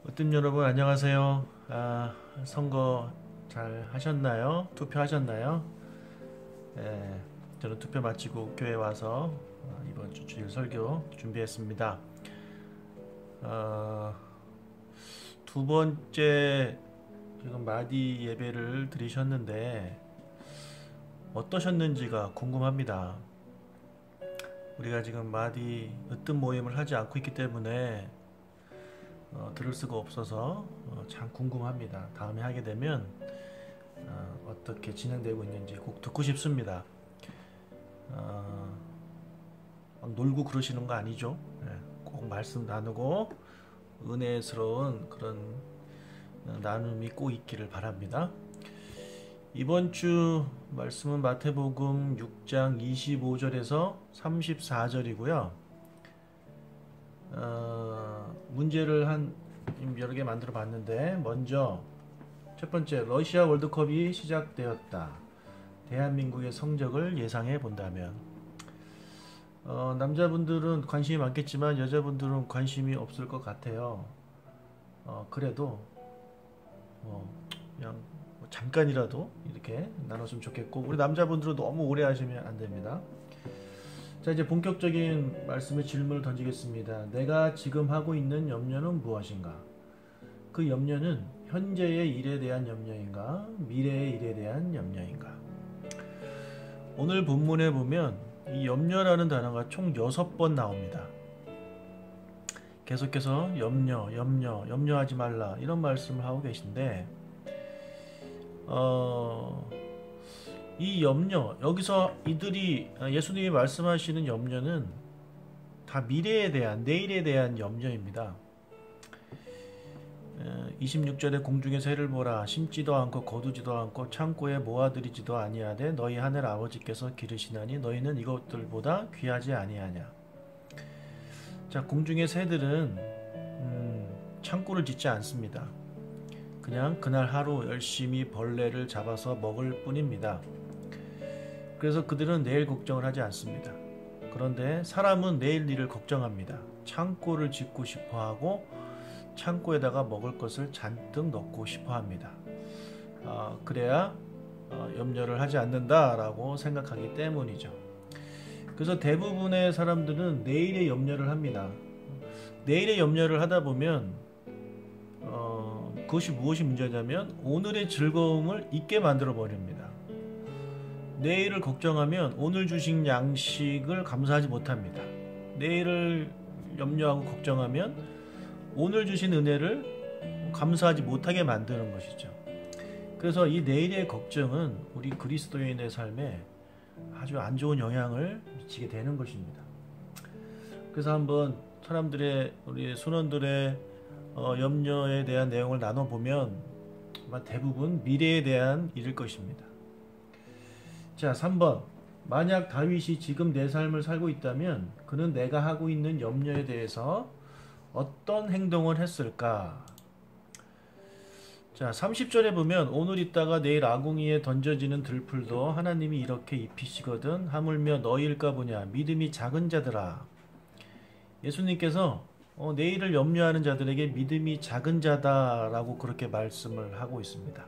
으뜸 여러분 안녕하세요. 선거 잘 하셨나요? 투표하셨나요? 예, 저는 투표 마치고 교회 와서 이번 주 주일 설교 준비했습니다. 어, 두 번째 지금 마디 예배를 드리셨는데 어떠셨는지가 궁금합니다. 우리가 지금 마디 으뜸 모임을 하지 않고 있기 때문에 들을 수가 없어서 참 궁금합니다. 다음에 하게 되면 어떻게 진행되고 있는지 꼭 듣고 싶습니다. 어, 막 놀고 그러시는 거 아니죠? 예, 꼭 말씀 나누고 은혜스러운 그런 나눔이 꼭 있기를 바랍니다. 이번 주 말씀은 마태복음 6장 25절에서 34절이고요. 문제를 한 여러 개 만들어 봤는데, 먼저 첫 번째, 러시아 월드컵이 시작되었다. 대한민국의 성적을 예상해 본다면. 남자분들은 관심이 많겠지만 여자분들은 관심이 없을 것 같아요. 그래도 그냥 잠깐이라도 이렇게 나눴으면 좋겠고, 우리 남자분들은 너무 오래 하시면 안 됩니다. 자, 이제 본격적인 말씀의 질문을 던지겠습니다. 내가 지금 하고 있는 염려는 무엇인가? 그 염려는 현재의 일에 대한 염려인가? 미래의 일에 대한 염려인가? 오늘 본문에 보면 이 염려라는 단어가 총 6번 나옵니다. 계속해서 염려하지 말라 이런 말씀을 하고 계신데, 이 염려, 여기서 이들이 예수님이 말씀하시는 염려는 다 미래에 대한, 내일에 대한 염려입니다. 26절에 공중의 새를 보라, 심지도 않고 거두지도 않고 창고에 모아들이지도 아니하되 너희 하늘 아버지께서 기르시나니 너희는 이것들보다 귀하지 아니하냐. 자, 공중의 새들은 창고를 짓지 않습니다. 그냥 그날 하루 열심히 벌레를 잡아서 먹을 뿐입니다. 그래서 그들은 내일 걱정을 하지 않습니다. 그런데 사람은 내일 일을 걱정합니다. 창고를 짓고 싶어하고 창고에다가 먹을 것을 잔뜩 넣고 싶어합니다. 그래야 염려를 하지 않는다라고 생각하기 때문이죠. 그래서 대부분의 사람들은 내일의 염려를 합니다. 내일의 염려를 하다 보면 그것이 무엇이 문제냐면 오늘의 즐거움을 잊게 만들어 버립니다. 내일을 걱정하면 오늘 주신 양식을 감사하지 못합니다. 내일을 염려하고 걱정하면 오늘 주신 은혜를 감사하지 못하게 만드는 것이죠. 그래서 이 내일의 걱정은 우리 그리스도인의 삶에 아주 안 좋은 영향을 미치게 되는 것입니다. 그래서 한번 사람들의, 우리 순원들의 염려에 대한 내용을 나눠보면 아마 대부분 미래에 대한 일일 것입니다. 자, 3번. 만약 다윗이 지금 내 삶을 살고 있다면 그는 내가 하고 있는 염려에 대해서 어떤 행동을 했을까? 자, 30절에 보면 오늘 있다가 내일 아궁이에 던져지는 들풀도 하나님이 이렇게 입히시거든 하물며 너희일까 보냐 믿음이 작은 자들아. 예수님께서 내일을 염려하는 자들에게 믿음이 작은 자다라고 그렇게 말씀을 하고 있습니다.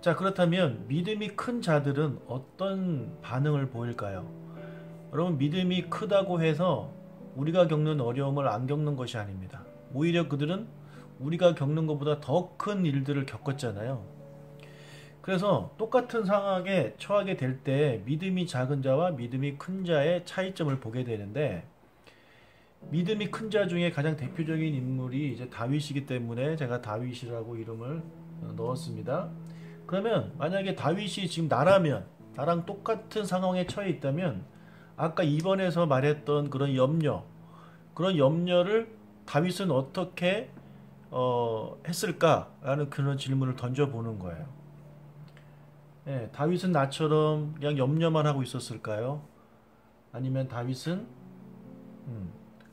자, 그렇다면 믿음이 큰 자들은 어떤 반응을 보일까요? 여러분, 믿음이 크다고 해서 우리가 겪는 어려움을 안 겪는 것이 아닙니다. 오히려 그들은 우리가 겪는 것보다 더 큰 일들을 겪었잖아요. 그래서 똑같은 상황에 처하게 될 때 믿음이 작은 자와 믿음이 큰 자의 차이점을 보게 되는데, 믿음이 큰 자 중에 가장 대표적인 인물이 이제 다윗이기 때문에 제가 다윗이라고 이름을 넣었습니다. 그러면 만약에 다윗이 지금 나랑 똑같은 상황에 처해 있다면 아까 2번에서 말했던 그런 염려를 다윗은 어떻게 했을까라는 그런 질문을 던져보는 거예요. 예, 다윗은 나처럼 그냥 염려만 하고 있었을까요? 아니면 다윗은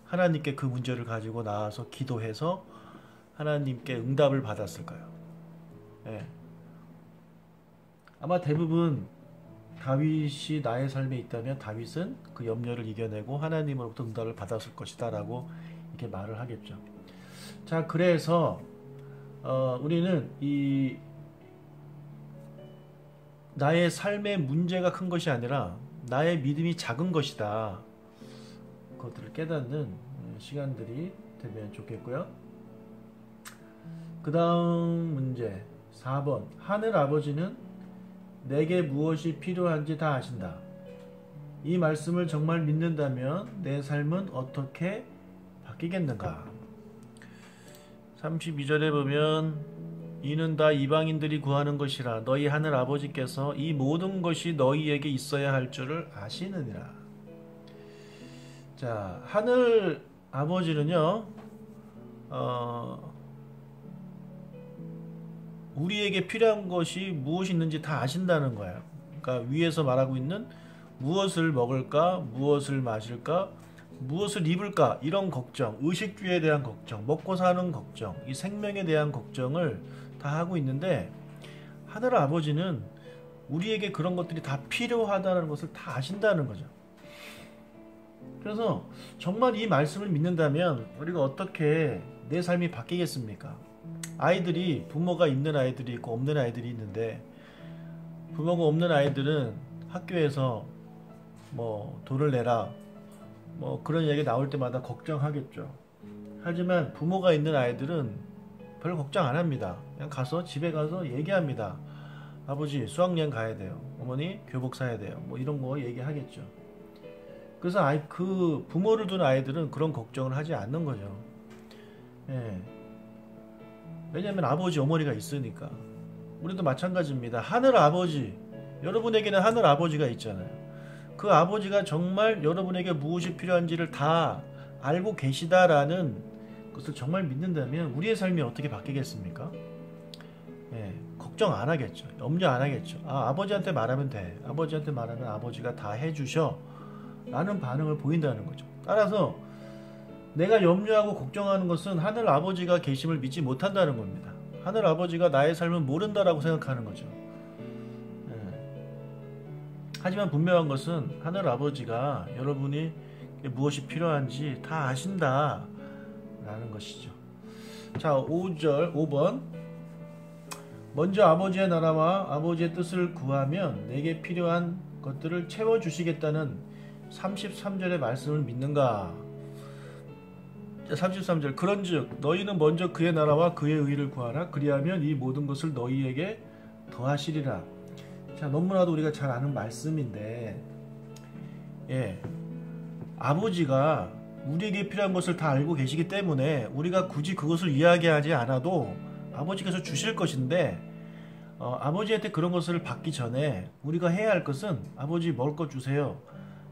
하나님께 그 문제를 가지고 나와서 기도해서 하나님께 응답을 받았을까요? 예. 아마 대부분 다윗이 나의 삶에 있다면 다윗은 그 염려를 이겨내고 하나님으로부터 응답을 받았을 것이다 라고 이렇게 말을 하겠죠. 자, 그래서 우리는 나의 삶의 문제가 큰 것이 아니라 나의 믿음이 작은 것이다. 그것들을 깨닫는 시간들이 되면 좋겠고요. 그 다음 문제 4번. 하늘 아버지는 내게 무엇이 필요한지 다 아신다. 이 말씀을 정말 믿는다면 내 삶은 어떻게 바뀌겠는가? 32절에 보면 이는 다 이방인들이 구하는 것이라 너희 하늘 아버지께서 이 모든 것이 너희에게 있어야 할 줄을 아시느니라. 자, 하늘 아버지는요, 우리에게 필요한 것이 무엇이 있는지 다 아신다는 거예요. 그러니까 위에서 말하고 있는 무엇을 먹을까, 무엇을 마실까, 무엇을 입을까, 이런 걱정, 의식주에 대한 걱정, 먹고 사는 걱정, 이 생명에 대한 걱정을 다 하고 있는데, 하늘 아버지는 우리에게 그런 것들이 다 필요하다는 것을 다 아신다는 거죠. 그래서 정말 이 말씀을 믿는다면 우리가 어떻게 내 삶이 바뀌겠습니까? 아이들이, 부모가 있는 아이들이 있고 없는 아이들이 있는데, 부모가 없는 아이들은 학교에서 뭐 돈을 내라, 뭐 그런 얘기 나올 때마다 걱정하겠죠. 하지만 부모가 있는 아이들은 별 걱정 안 합니다. 그냥 가서 집에 가서 얘기합니다. 아버지 수학여행 가야 돼요. 어머니 교복 사야 돼요. 뭐 이런 거 얘기하겠죠. 그래서 그 부모를 둔 아이들은 그런 걱정을 하지 않는 거죠. 예. 왜냐하면 아버지 어머니가 있으니까. 우리도 마찬가지입니다. 하늘 아버지, 여러분에게는 하늘 아버지가 있잖아요. 그 아버지가 정말 여러분에게 무엇이 필요한지를 다 알고 계시다라는 것을 정말 믿는다면 우리의 삶이 어떻게 바뀌겠습니까? 예, 걱정 안 하겠죠. 염려 안 하겠죠. 아버지한테 말하면 돼. 아버지한테 말하면 아버지가 다 해주셔. 라는 반응을 보인다는 거죠. 따라서 내가 염려하고 걱정하는 것은 하늘 아버지가 계심을 믿지 못한다는 겁니다. 하늘 아버지가 나의 삶을 모른다라고 생각하는 거죠. 하지만 분명한 것은 하늘 아버지가 여러분이 무엇이 필요한지 다 아신다 라는 것이죠. 자, 5번. 먼저 아버지의 나라와 아버지의 뜻을 구하면 내게 필요한 것들을 채워주시겠다는 33절의 말씀을 믿는가? 33절. 그런즉 너희는 먼저 그의 나라와 그의 의를 구하라. 그리하면 이 모든 것을 너희에게 더하시리라. 자, 너무나도 우리가 잘 아는 말씀인데, 예, 아버지가 우리에게 필요한 것을 다 알고 계시기 때문에 우리가 굳이 그것을 이야기하지 않아도 아버지께서 주실 것인데, 아버지한테 그런 것을 받기 전에 우리가 해야 할 것은 아버지 먹을 것 주세요.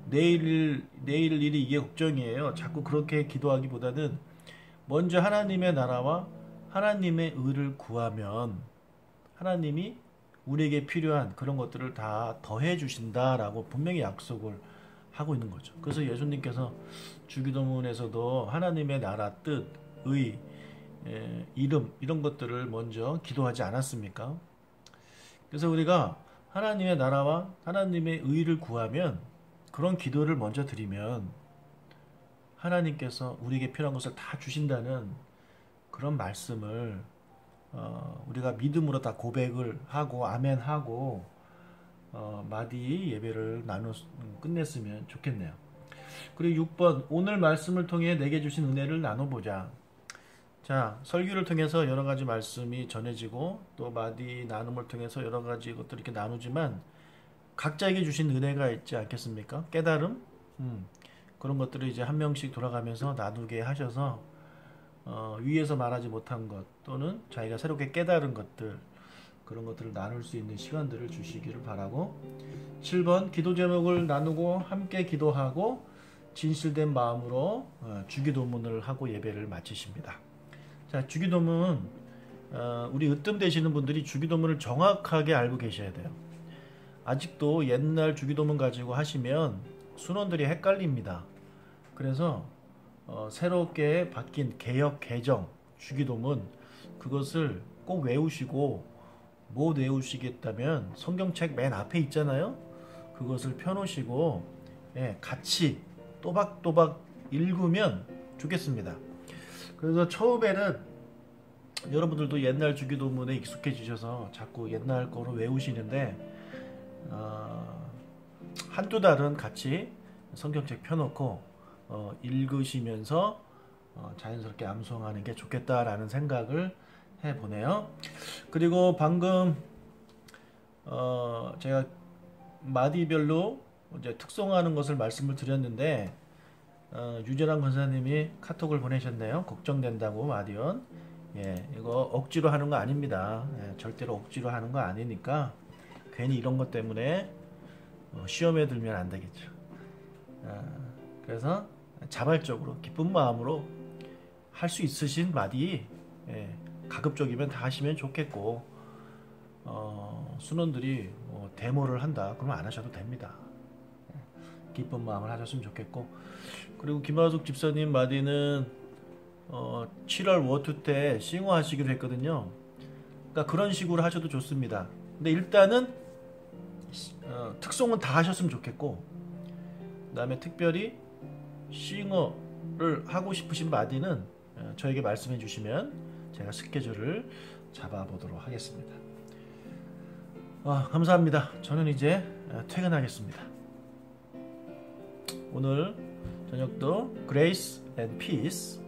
내일 일이 이게 걱정이에요. 자꾸 그렇게 기도하기보다는 먼저 하나님의 나라와 하나님의 의를 구하면 하나님이 우리에게 필요한 그런 것들을 다 더해 주신다라고 분명히 약속을 하고 있는 거죠. 그래서 예수님께서 주기도문에서도 하나님의 나라, 뜻, 의, 이름 이런 것들을 먼저 기도하지 않았습니까? 그래서 우리가 하나님의 나라와 하나님의 의를 구하면, 그런 기도를 먼저 드리면 하나님께서 우리에게 필요한 것을 다 주신다는 그런 말씀을 우리가 믿음으로 다 고백을 하고 아멘하고 마디 예배를 끝냈으면 좋겠네요. 그리고 6번. 오늘 말씀을 통해 내게 주신 은혜를 나눠보자. 자, 설교를 통해서 여러 가지 말씀이 전해지고 또 마디 나눔을 통해서 여러 가지 것들을 이렇게 나누지만 각자에게 주신 은혜가 있지 않겠습니까? 깨달음? 그런 것들을 이제 한 명씩 돌아가면서 나누게 하셔서 위에서 말하지 못한 것 또는 자기가 새롭게 깨달은 것들, 그런 것들을 나눌 수 있는 시간들을 주시기를 바라고, 7번. 기도 제목을 나누고 함께 기도하고 진실된 마음으로 주기도문을 하고 예배를 마치십니다. 자, 주기도문, 우리 으뜸 되시는 분들이 주기도문을 정확하게 알고 계셔야 돼요. 아직도 옛날 주기도문 가지고 하시면 순원들이 헷갈립니다. 그래서 새롭게 바뀐 개역 개정 주기도문, 그것을 꼭 외우시고, 뭐 외우시겠다면 성경책 맨 앞에 있잖아요. 그것을 펴놓으시고 같이 또박또박 읽으면 좋겠습니다. 그래서 처음에는 여러분들도 옛날 주기도문에 익숙해지셔서 자꾸 옛날 거로 외우시는데 한두 달은 같이 성경책 펴놓고 읽으시면서 자연스럽게 암송하는 게 좋겠다라는 생각을 해보네요. 그리고 방금 제가 마디별로 이제 특송하는 것을 말씀을 드렸는데 유재랑 권사님이 카톡을 보내셨네요. 걱정된다고 마디언. 예, 이거 억지로 하는 거 아닙니다. 예, 절대로 억지로 하는 거 아니니까 괜히 이런 것 때문에 시험에 들면 안 되겠죠. 그래서 자발적으로 기쁜 마음으로 할 수 있으신 마디, 예, 가급적이면 다 하시면 좋겠고 순원들이 데모를 한다 그러면 안 하셔도 됩니다. 예, 기쁜 마음을 하셨으면 좋겠고, 그리고 김하숙 집사님 마디는 7월 워투 때 싱어하시기로 했거든요. 그러니까 그런 식으로 하셔도 좋습니다. 근데 일단은 특송은 다 하셨으면 좋겠고, 그 다음에 특별히 싱어를 하고 싶으신 마디는 저에게 말씀해 주시면 제가 스케줄을 잡아보도록 하겠습니다. 감사합니다. 저는 이제 퇴근하겠습니다. 오늘 저녁도 Grace and Peace